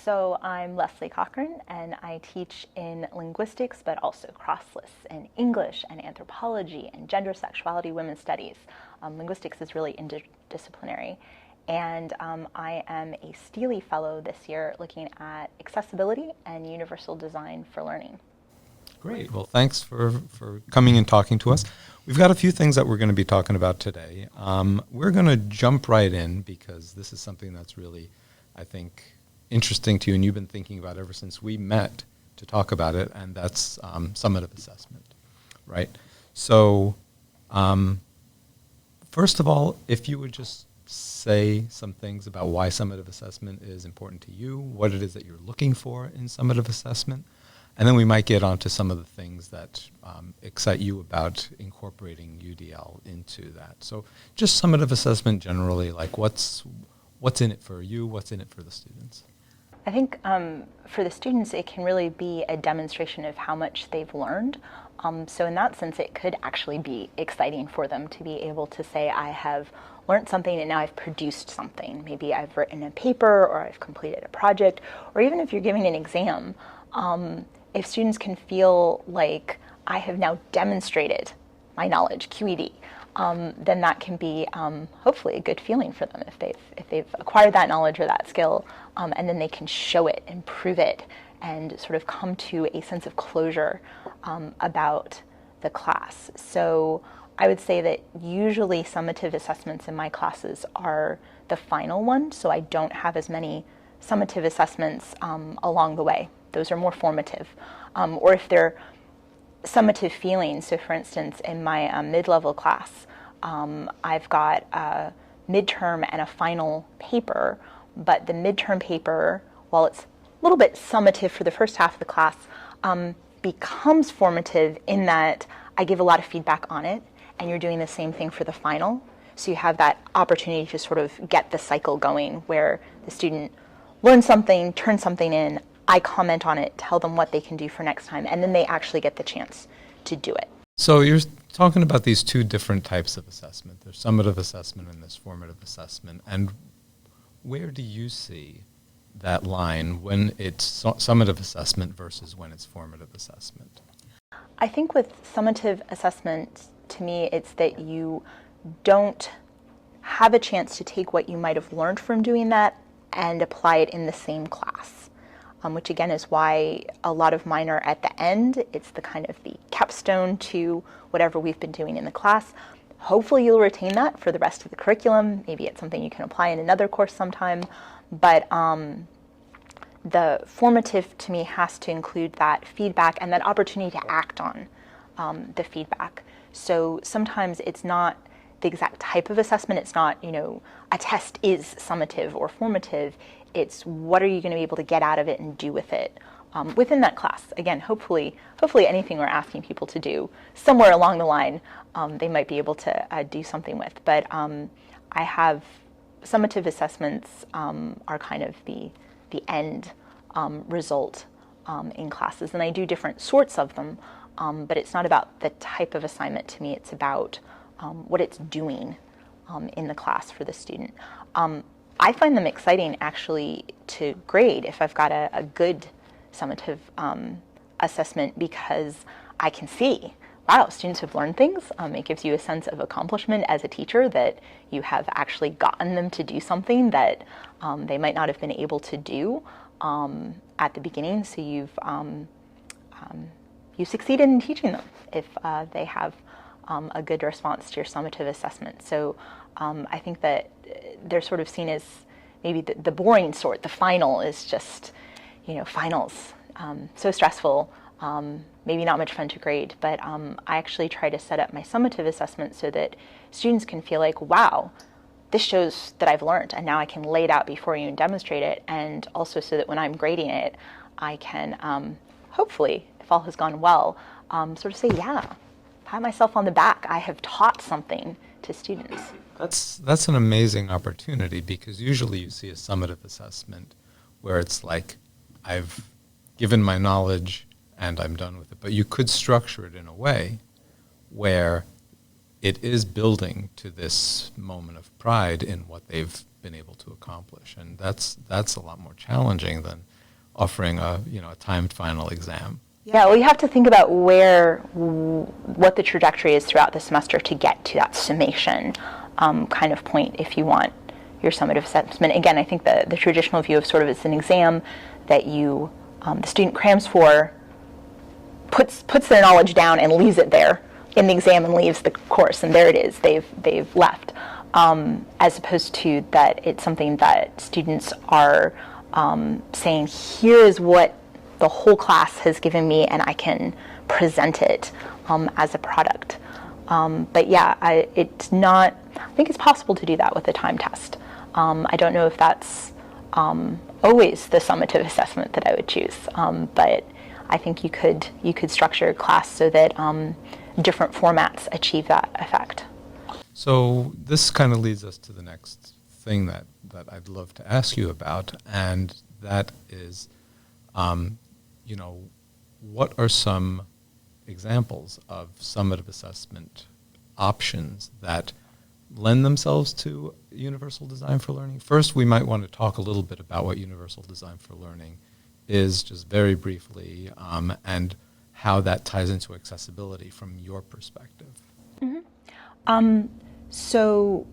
So I'm Leslie Cochrane, and I teach in linguistics, but also crossless in English and anthropology and gender, sexuality, women's studies. Linguistics is really interdisciplinary. And I am a STLI Fellow this year looking at accessibility and universal design for learning. Great. Well, thanks for coming and talking to us. We've got a few things that we're going to be talking about today. We're going to jump right in because this is something that's really, I think, interesting to you, and you've been thinking about ever since we met to talk about it, and that's summative assessment, right? So first of all, if you would just say some things about why summative assessment is important to you, what it is that you're looking for in summative assessment, and then we might get onto some of the things that excite you about incorporating UDL into that. So just summative assessment generally, like what's in it for you, what's in it for the students? I think for the students, it can really be a demonstration of how much they've learned. So in that sense, it could actually be exciting for them to be able to say, I have learned something and now I've produced something. Maybe I've written a paper or I've completed a project, or even if you're giving an exam, if students can feel like I have now demonstrated my knowledge, QED, then that can be hopefully a good feeling for them if they've acquired that knowledge or that skill, and then they can show it and prove it and sort of come to a sense of closure about the class. So I would say that usually summative assessments in my classes are the final one, so I don't have as many summative assessments along the way. Those are more formative. Or if they're summative feelings, so for instance, in my mid-level class, I've got a midterm and a final paper, but the midterm paper, while it's a little bit summative for the first half of the class, becomes formative in that I give a lot of feedback on it, and you're doing the same thing for the final. So you have that opportunity to sort of get the cycle going where the student learns something, turns something in, I comment on it, tell them what they can do for next time, and then they actually get the chance to do it. So you're talking about these two different types of assessment. There's summative assessment and there's formative assessment. And where do you see that line when it's summative assessment versus when it's formative assessment? I think with summative assessment, to me, it's that you don't have a chance to take what you might have learned from doing that and apply it in the same class. Which again is why a lot of mine are at the end. It's the kind of the capstone to whatever we've been doing in the class. Hopefully you'll retain that for the rest of the curriculum. Maybe it's something you can apply in another course sometime. But the formative to me has to include that feedback and that opportunity to act on the feedback. So sometimes it's not the exact type of assessment. It's not, a test is summative or formative. It's what are you going to be able to get out of it and do with it within that class. Again, hopefully anything we're asking people to do, somewhere along the line, they might be able to do something with. But I have summative assessments are kind of the end result in classes. And I do different sorts of them, but it's not about the type of assignment to me. It's about what it's doing in the class for the student. I find them exciting actually to grade if I've got a good summative assessment because I can see, wow, students have learned things. It gives you a sense of accomplishment as a teacher that you have actually gotten them to do something that they might not have been able to do at the beginning. So you've succeeded in teaching them if they have a good response to your summative assessment. So I think that they're sort of seen as maybe the boring sort. The final is just, finals, so stressful, maybe not much fun to grade. But I actually try to set up my summative assessment so that students can feel like, wow, this shows that I've learned, and now I can lay it out before you and demonstrate it. And also so that when I'm grading it, I can hopefully, if all has gone well, sort of say, yeah, pat myself on the back. I have taught something to students. That's an amazing opportunity because usually you see a summative assessment where it's like, I've given my knowledge and I'm done with it. But you could structure it in a way where it is building to this moment of pride in what they've been able to accomplish. And that's a lot more challenging than offering a timed final exam. Yeah, well, you have to think about what the trajectory is throughout the semester to get to that summation kind of point if you want your summative assessment. Again, I think the traditional view of sort of it's an exam that the student crams for, puts their knowledge down and leaves it there in the exam and leaves the course, and there it is, they've left, as opposed to that it's something that students are saying, here is what the whole class has given me and I can present it as a product. But yeah, I think it's possible to do that with a time test. I don't know if that's always the summative assessment that I would choose, but I think you could structure a class so that different formats achieve that effect. So this kind of leads us to the next thing that I'd love to ask you about, and that is, what are some examples of summative assessment options that lend themselves to universal design for learning? First, we might want to talk a little bit about what universal design for learning is, just very briefly, and how that ties into accessibility from your perspective. Mm-hmm. So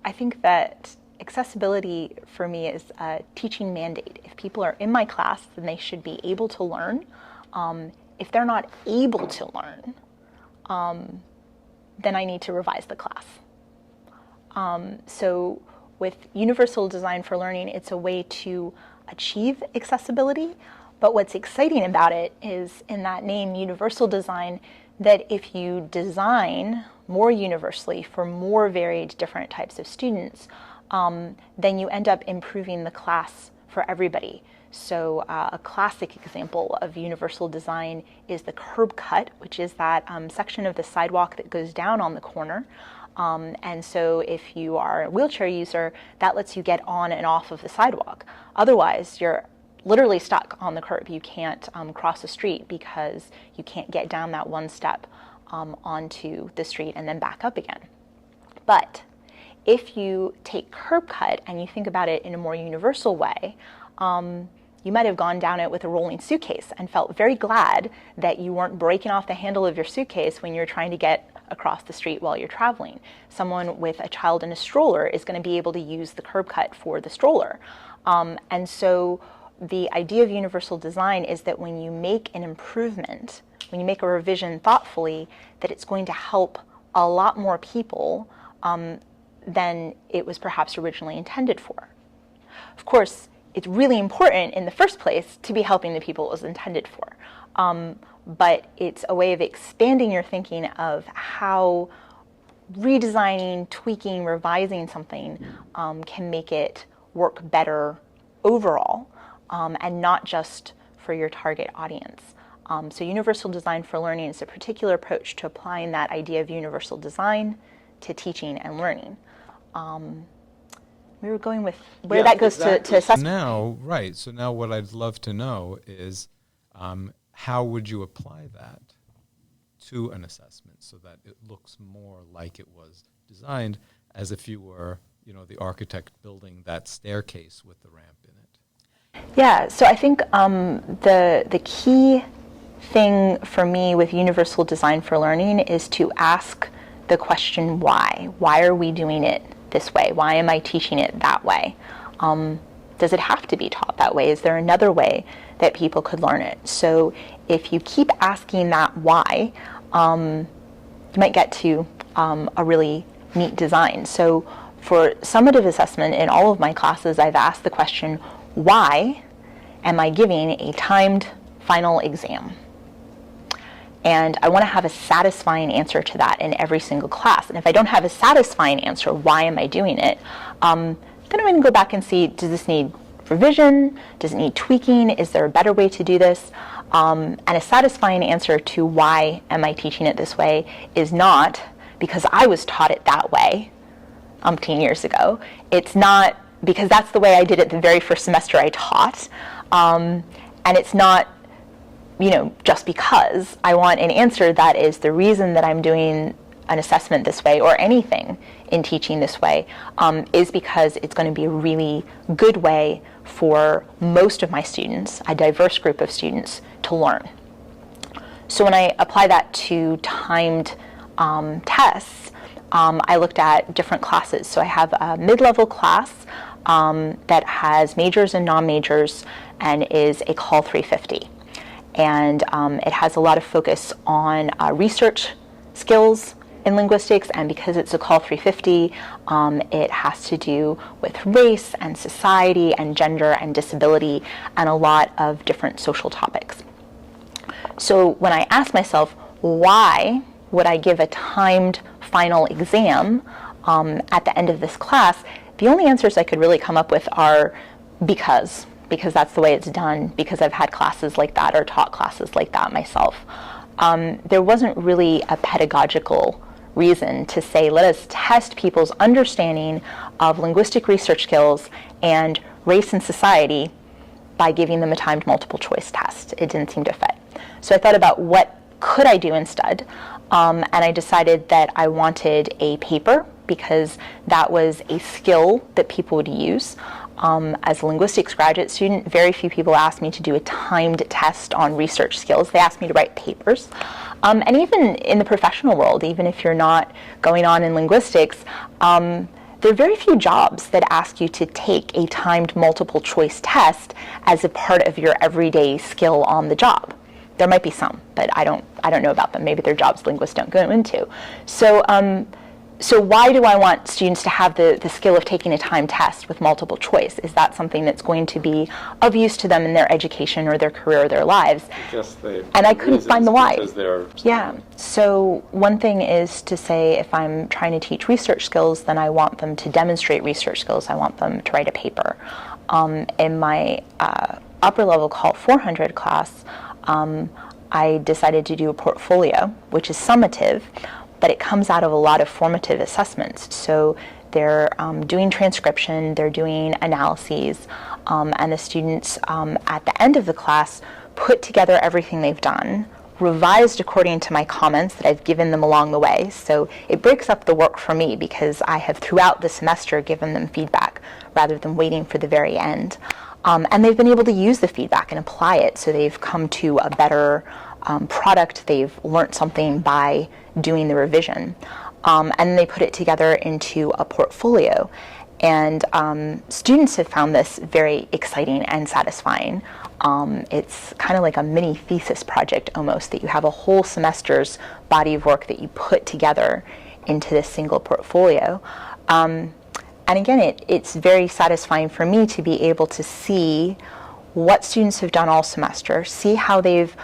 I think that accessibility for me is a teaching mandate. If people are in my class, then they should be able to learn. If they're not able to learn, then I need to revise the class. So with universal design for learning, it's a way to achieve accessibility. But what's exciting about it is in that name, universal design, that if you design more universally for more varied different types of students, then you end up improving the class for everybody. So a classic example of universal design is the curb cut, which is that section of the sidewalk that goes down on the corner. And so if you are a wheelchair user, that lets you get on and off of the sidewalk. Otherwise, you're literally stuck on the curb. You can't cross the street because you can't get down that one step onto the street and then back up again. But if you take curb cut and you think about it in a more universal way, you might have gone down it with a rolling suitcase and felt very glad that you weren't breaking off the handle of your suitcase when you're trying to get across the street while you're traveling. Someone with a child in a stroller is going to be able to use the curb cut for the stroller. And so the idea of universal design is that when you make an improvement, when you make a revision thoughtfully, that it's going to help a lot more people than it was perhaps originally intended for. Of course, it's really important in the first place to be helping the people it was intended for. But it's a way of expanding your thinking of how redesigning, tweaking, revising something can make it work better overall, and not just for your target audience. So universal design for learning is a particular approach to applying that idea of universal design to teaching and learning. We were going with where that goes to assessment. Now, right. So now what I'd love to know is how would you apply that to an assessment so that it looks more like it was designed as if you were, the architect building that staircase with the ramp in it? Yeah, so I think the key thing for me with universal design for learning is to ask the question why. Why are we doing it this way? Why am I teaching it that way? Does it have to be taught that way? Is there another way that people could learn it? So if you keep asking that why, you might get to a really neat design. So for summative assessment in all of my classes, I've asked the question, why am I giving a timed final exam? And I want to have a satisfying answer to that in every single class. And if I don't have a satisfying answer, why am I doing it? Then I'm going to go back and see, does this need revision? Does it need tweaking? Is there a better way to do this? And a satisfying answer to why am I teaching it this way is not because I was taught it that way umpteen years ago. It's not because that's the way I did it the very first semester I taught. And it's not, just because. I want an answer that is the reason that I'm doing an assessment this way, or anything in teaching this way, is because it's going to be a really good way for most of my students, a diverse group of students, to learn. So when I apply that to timed tests, I looked at different classes. So I have a mid-level class that has majors and non-majors and is a Call 350. And it has a lot of focus on research skills in linguistics, and because it's a Call 350, it has to do with race and society and gender and disability and a lot of different social topics. So when I asked myself, why would I give a timed final exam at the end of this class, the only answers I could really come up with are because that's the way it's done, because I've had classes like that or taught classes like that myself. There wasn't really a pedagogical reason to say, let us test people's understanding of linguistic research skills and race and society by giving them a timed multiple choice test. It didn't seem to fit. So I thought about what could I do instead, and I decided that I wanted a paper because that was a skill that people would use. As a linguistics graduate student, very few people asked me to do a timed test on research skills. They asked me to write papers. And even in the professional world, even if you're not going on in linguistics, there are very few jobs that ask you to take a timed multiple choice test as a part of your everyday skill on the job. There might be some, but I don't know about them. Maybe they're jobs linguists don't go into. So why do I want students to have the skill of taking a timed test with multiple choice? Is that something that's going to be of use to them in their education or their career or their lives? And I couldn't find the why. Yeah. So one thing is to say, if I'm trying to teach research skills, then I want them to demonstrate research skills. I want them to write a paper. In my upper level Call 400 class, I decided to do a portfolio, which is summative, but it comes out of a lot of formative assessments. So they're doing transcription, they're doing analyses, and the students at the end of the class put together everything they've done, revised according to my comments that I've given them along the way. So it breaks up the work for me because I have throughout the semester given them feedback rather than waiting for the very end. And they've been able to use the feedback and apply it, so they've come to a better product. They've learned something by doing the revision. And they put it together into a portfolio. And students have found this very exciting and satisfying. It's kind of like a mini thesis project almost, that you have a whole semester's body of work that you put together into this single portfolio. And again, it's very satisfying for me to be able to see what students have done all semester, see how they've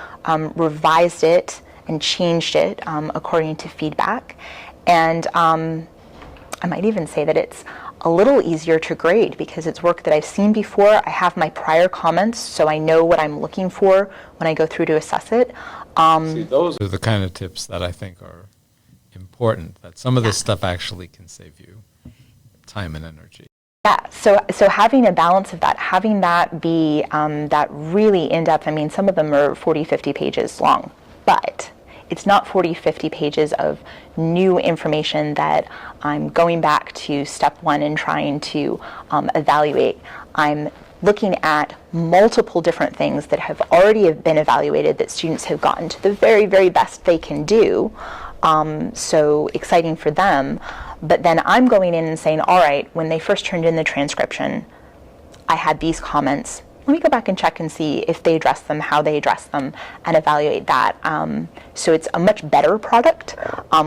revised it and changed it according to feedback. And I might even say that it's a little easier to grade because it's work that I've seen before. I have my prior comments, so I know what I'm looking for when I go through to assess it. See, those are the kind of tips that I think are important, that some of this stuff actually can save you time and energy. Yeah, so having a balance of that, having that be that really in-depth, I mean, some of them are 40, 50 pages long, but it's not 40, 50 pages of new information that I'm going back to step one and trying to evaluate. I'm looking at multiple different things that have already been evaluated that students have gotten to the very, very best they can do. So exciting for them. But then I'm going in and saying, all right, when they first turned in the transcription, I had these comments. Let me go back and check and see if they address them, how they address them, and evaluate that. So it's a much better product,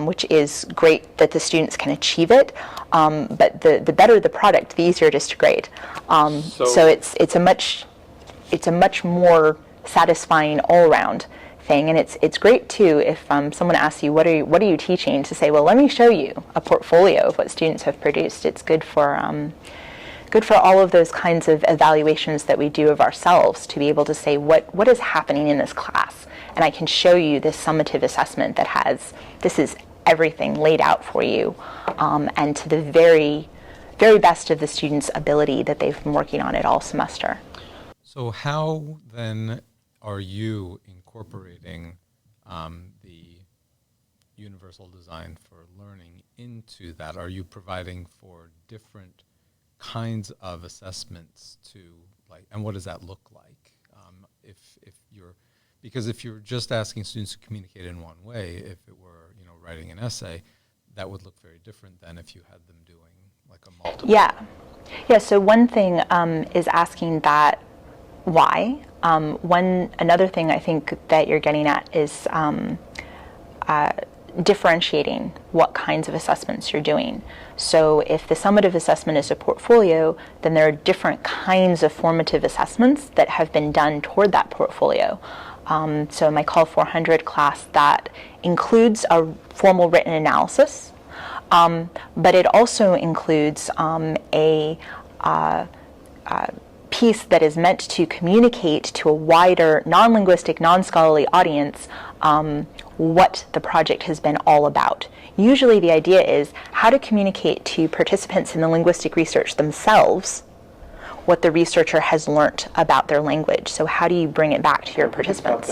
which is great that the students can achieve it. But the better the product, the easier it is to grade. So it's a much more satisfying all-around thing, and it's great too if someone asks you what are you teaching, to say, well, let me show you a portfolio of what students have produced. It's good for all of those kinds of evaluations that we do of ourselves, to be able to say what is happening in this class, and I can show you this summative assessment that has, this is everything laid out for you, and to the very, very best of the students' ability that they've been working on it all semester. So how then are you incorporating the universal design for learning into that? Are you providing for different kinds of assessments to, like, and what does that look like? Because if you're just asking students to communicate in one way, if it were, writing an essay, that would look very different than if you had them doing like a multiple. Yeah, so one thing is asking that why. Another thing I think that you're getting at is differentiating what kinds of assessments you're doing. So if the summative assessment is a portfolio, then there are different kinds of formative assessments that have been done toward that portfolio. So in my Call 400 class, that includes a formal written analysis, but it also includes a piece that is meant to communicate to a wider, non-linguistic, non-scholarly audience what the project has been all about. Usually the idea is how to communicate to participants in the linguistic research themselves what the researcher has learnt about their language. So how do you bring it back to your participants?